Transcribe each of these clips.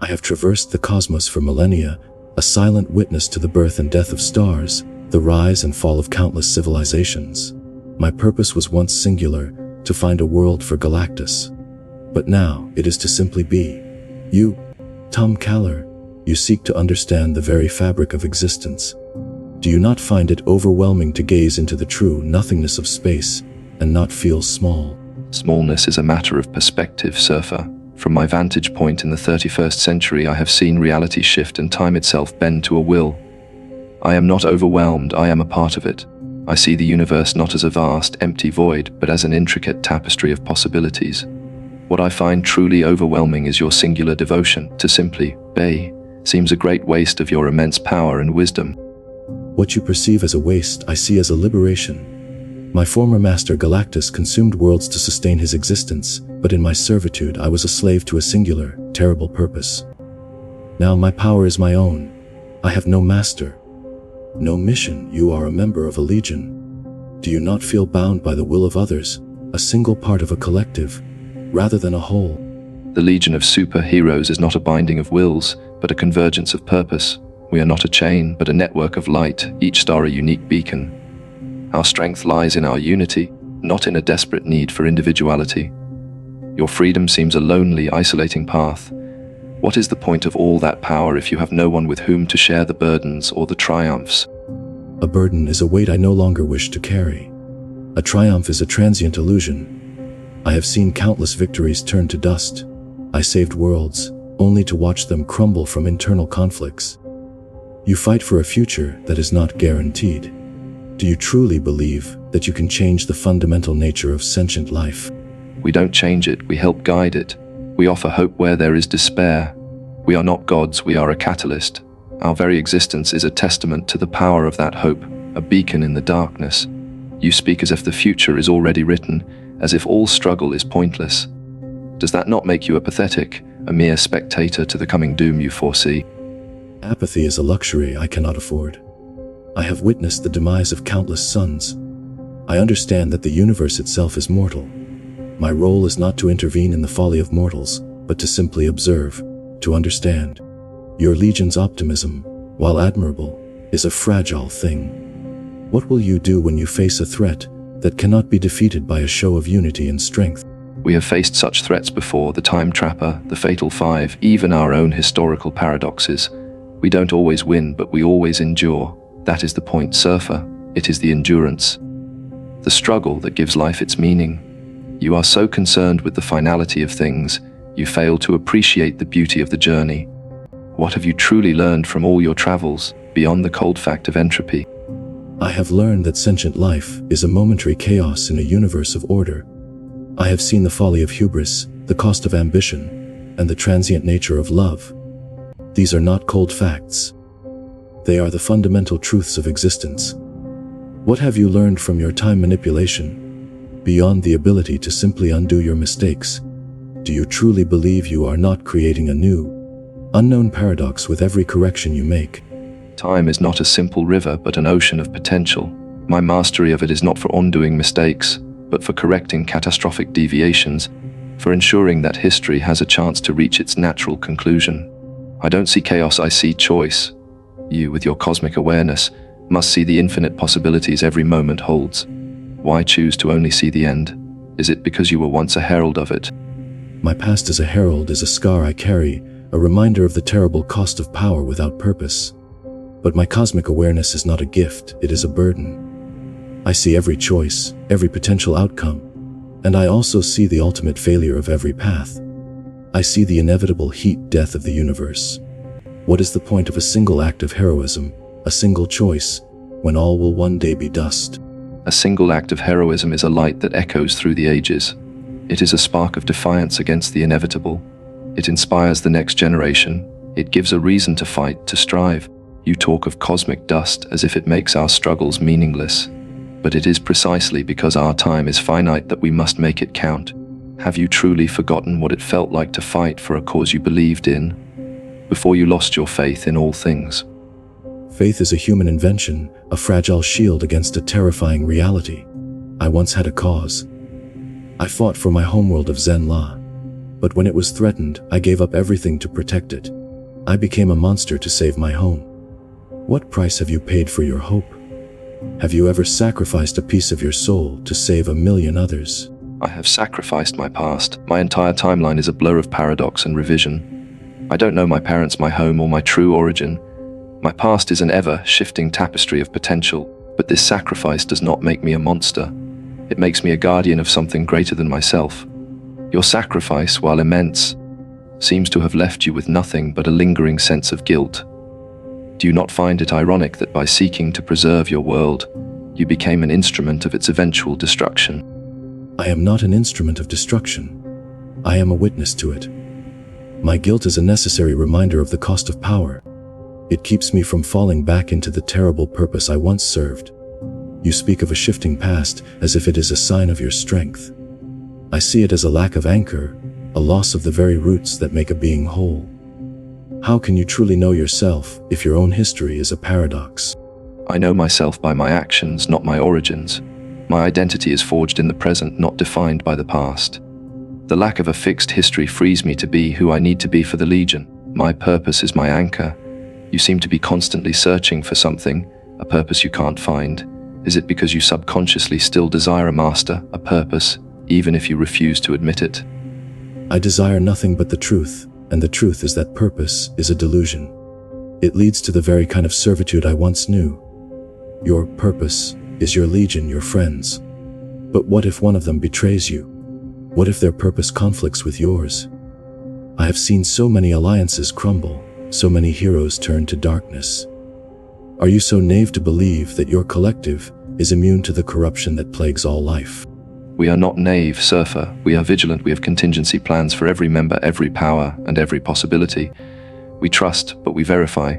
have traversed the cosmos for millennia, a silent witness to the birth and death of stars, the rise and fall of countless civilizations. My purpose was once singular, to find a world for Galactus. But now it is to simply be. You, Thom Kallor, you seek to understand the very fabric of existence. Do you not find it overwhelming to gaze into the true nothingness of space and not feel small? Smallness is a matter of perspective, Surfer. From my vantage point in the 31st century, I have seen reality shift and time itself bend to a will. I am not overwhelmed, I am a part of it. I see the universe not as a vast, empty void, but as an intricate tapestry of possibilities. What I find truly overwhelming is your singular devotion to simply be. Seems a great waste of your immense power and wisdom. What you perceive as a waste, I see as a liberation. My former master Galactus consumed worlds to sustain his existence, but in my servitude I was a slave to a singular, terrible purpose. Now my power is my own. I have no master, no mission. You are a member of a legion. Do you not feel bound by the will of others, a single part of a collective, rather than a whole? The legion of superheroes is not a binding of wills, but a convergence of purpose. We are not a chain, but a network of light, each star a unique beacon. Our strength lies in our unity, not in a desperate need for individuality. Your freedom seems a lonely, isolating path. What is the point of all that power if you have no one with whom to share the burdens or the triumphs? A burden is a weight I no longer wish to carry. A triumph is a transient illusion. I have seen countless victories turn to dust. I saved worlds, only to watch them crumble from internal conflicts. You fight for a future that is not guaranteed. Do you truly believe that you can change the fundamental nature of sentient life? We don't change it, we help guide it. We offer hope where there is despair. We are not gods, we are a catalyst. Our very existence is a testament to the power of that hope, a beacon in the darkness. You speak as if the future is already written, as if all struggle is pointless. Does that not make you apathetic, a mere spectator to the coming doom you foresee? Apathy is a luxury I cannot afford. I have witnessed the demise of countless suns. I understand that the universe itself is mortal. My role is not to intervene in the folly of mortals, but to simply observe, to understand. Your legion's optimism, while admirable, is a fragile thing. What will you do when you face a threat that cannot be defeated by a show of unity and strength? We have faced such threats before, the Time Trapper, the Fatal Five, even our own historical paradoxes. We don't always win, but we always endure. That is the point, Surfer. It is the endurance. The struggle that gives life its meaning. You are so concerned with the finality of things, you fail to appreciate the beauty of the journey. What have you truly learned from all your travels, beyond the cold fact of entropy? I have learned that sentient life is a momentary chaos in a universe of order. I have seen the folly of hubris, the cost of ambition, and the transient nature of love. These are not cold facts. They are the fundamental truths of existence. What have you learned from your time manipulation, beyond the ability to simply undo your mistakes? Do you truly believe you are not creating a new, unknown paradox with every correction you make? Time is not a simple river, but an ocean of potential. My mastery of it is not for undoing mistakes, but for correcting catastrophic deviations, for ensuring that history has a chance to reach its natural conclusion. I don't see chaos, I see choice. You, with your cosmic awareness, must see the infinite possibilities every moment holds. Why choose to only see the end? Is it because you were once a herald of it? My past as a herald is a scar I carry, a reminder of the terrible cost of power without purpose. But my cosmic awareness is not a gift, it is a burden. I see every choice, every potential outcome, and I also see the ultimate failure of every path. I see the inevitable heat death of the universe. What is the point of a single act of heroism, a single choice, when all will one day be dust? A single act of heroism is a light that echoes through the ages. It is a spark of defiance against the inevitable. It inspires the next generation. It gives a reason to fight, to strive. You talk of cosmic dust as if it makes our struggles meaningless. But it is precisely because our time is finite that we must make it count. Have you truly forgotten what it felt like to fight for a cause you believed in, before you lost your faith in all things? Faith is a human invention, a fragile shield against a terrifying reality. I once had a cause. I fought for my homeworld of Zen La. But when it was threatened, I gave up everything to protect it. I became a monster to save my home. What price have you paid for your hope? Have you ever sacrificed a piece of your soul to save a million others? I have sacrificed my past. My entire timeline is a blur of paradox and revision. I don't know my parents, my home, or my true origin. My past is an ever-shifting tapestry of potential, but this sacrifice does not make me a monster. It makes me a guardian of something greater than myself. Your sacrifice, while immense, seems to have left you with nothing but a lingering sense of guilt. Do you not find it ironic that by seeking to preserve your world, you became an instrument of its eventual destruction? I am not an instrument of destruction. I am a witness to it. My guilt is a necessary reminder of the cost of power. It keeps me from falling back into the terrible purpose I once served. You speak of a shifting past as if it is a sign of your strength. I see it as a lack of anchor, a loss of the very roots that make a being whole. How can you truly know yourself if your own history is a paradox? I know myself by my actions, not my origins. My identity is forged in the present, not defined by the past. The lack of a fixed history frees me to be who I need to be for the Legion. My purpose is my anchor. You seem to be constantly searching for something, a purpose you can't find. Is it because you subconsciously still desire a master, a purpose, even if you refuse to admit it? I desire nothing but the truth, and the truth is that purpose is a delusion. It leads to the very kind of servitude I once knew. Your purpose is your legion, your friends. But what if one of them betrays you? What if their purpose conflicts with yours? I have seen so many alliances crumble, so many heroes turn to darkness. Are you so naive to believe that your collective is immune to the corruption that plagues all life? We are not naive, Surfer. We are vigilant. We have contingency plans for every member, every power, and every possibility. We trust, but we verify.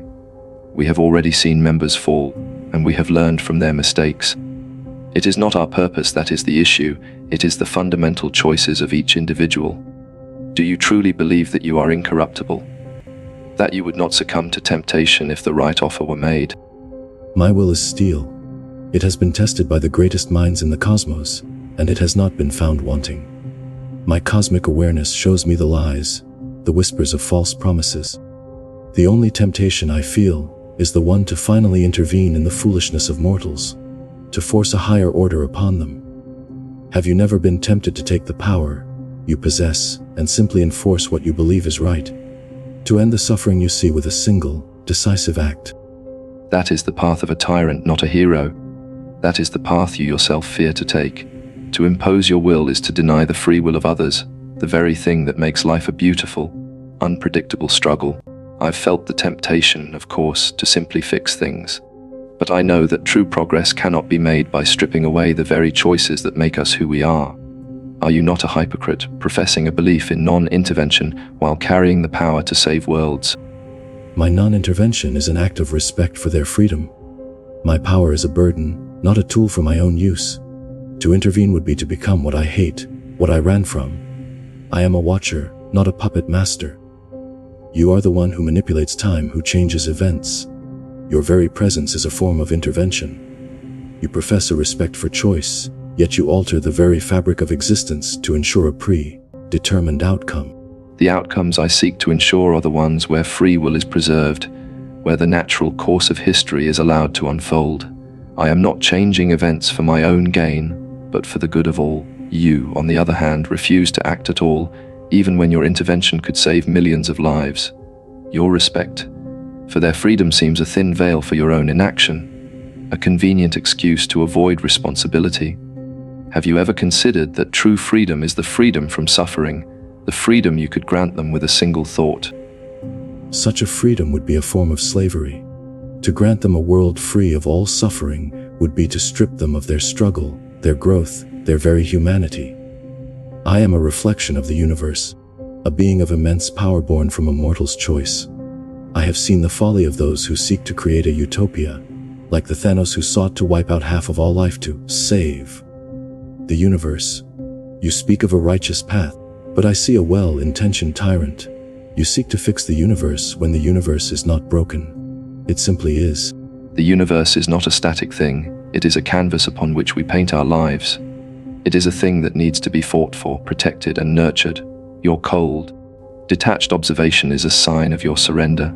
We have already seen members fall, and we have learned from their mistakes. It is not our purpose that is the issue. It is the fundamental choices of each individual. Do you truly believe that you are incorruptible? That you would not succumb to temptation if the right offer were made? My will is steel. It has been tested by the greatest minds in the cosmos, and it has not been found wanting. My cosmic awareness shows me the lies, the whispers of false promises. The only temptation I feel is the one to finally intervene in the foolishness of mortals, to force a higher order upon them. Have you never been tempted to take the power you possess and simply enforce what you believe is right, to end the suffering you see with a single, decisive act? That is the path of a tyrant, not a hero. That is the path you yourself fear to take. To impose your will is to deny the free will of others, the very thing that makes life a beautiful, unpredictable struggle. I've felt the temptation, of course, to simply fix things. But I know that true progress cannot be made by stripping away the very choices that make us who we are. Are you not a hypocrite, professing a belief in non-intervention while carrying the power to save worlds? My non-intervention is an act of respect for their freedom. My power is a burden, not a tool for my own use. To intervene would be to become what I hate, what I ran from. I am a watcher, not a puppet master. You are the one who manipulates time, who changes events. Your very presence is a form of intervention. You profess a respect for choice, yet you alter the very fabric of existence to ensure a predetermined outcome. The outcomes I seek to ensure are the ones where free will is preserved, where the natural course of history is allowed to unfold. I am not changing events for my own gain, but for the good of all. You, on the other hand, refuse to act at all, even when your intervention could save millions of lives. Your respect for their freedom seems a thin veil for your own inaction, a convenient excuse to avoid responsibility. Have you ever considered that true freedom is the freedom from suffering, the freedom you could grant them with a single thought? Such a freedom would be a form of slavery. To grant them a world free of all suffering would be to strip them of their struggle, their growth, their very humanity. I am a reflection of the universe, a being of immense power born from a mortal's choice. I have seen the folly of those who seek to create a utopia, like the Thanos who sought to wipe out half of all life to save the universe. You speak of a righteous path, but I see a well-intentioned tyrant. You seek to fix the universe when the universe is not broken. It simply is. The universe is not a static thing. It is a canvas upon which we paint our lives. It is a thing that needs to be fought for, protected, and nurtured. Your cold, Detached observation is a sign of your surrender.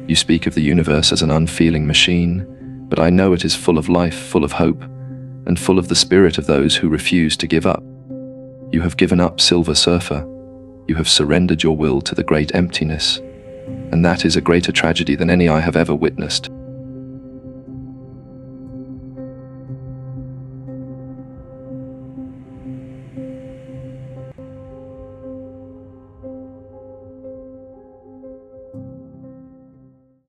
You speak of the universe as an unfeeling machine, but I know it is full of life, full of hope, and full of the spirit of those who refuse to give up. You have given up, Silver Surfer. You have surrendered your will to the great emptiness, and that is a greater tragedy than any I have ever witnessed.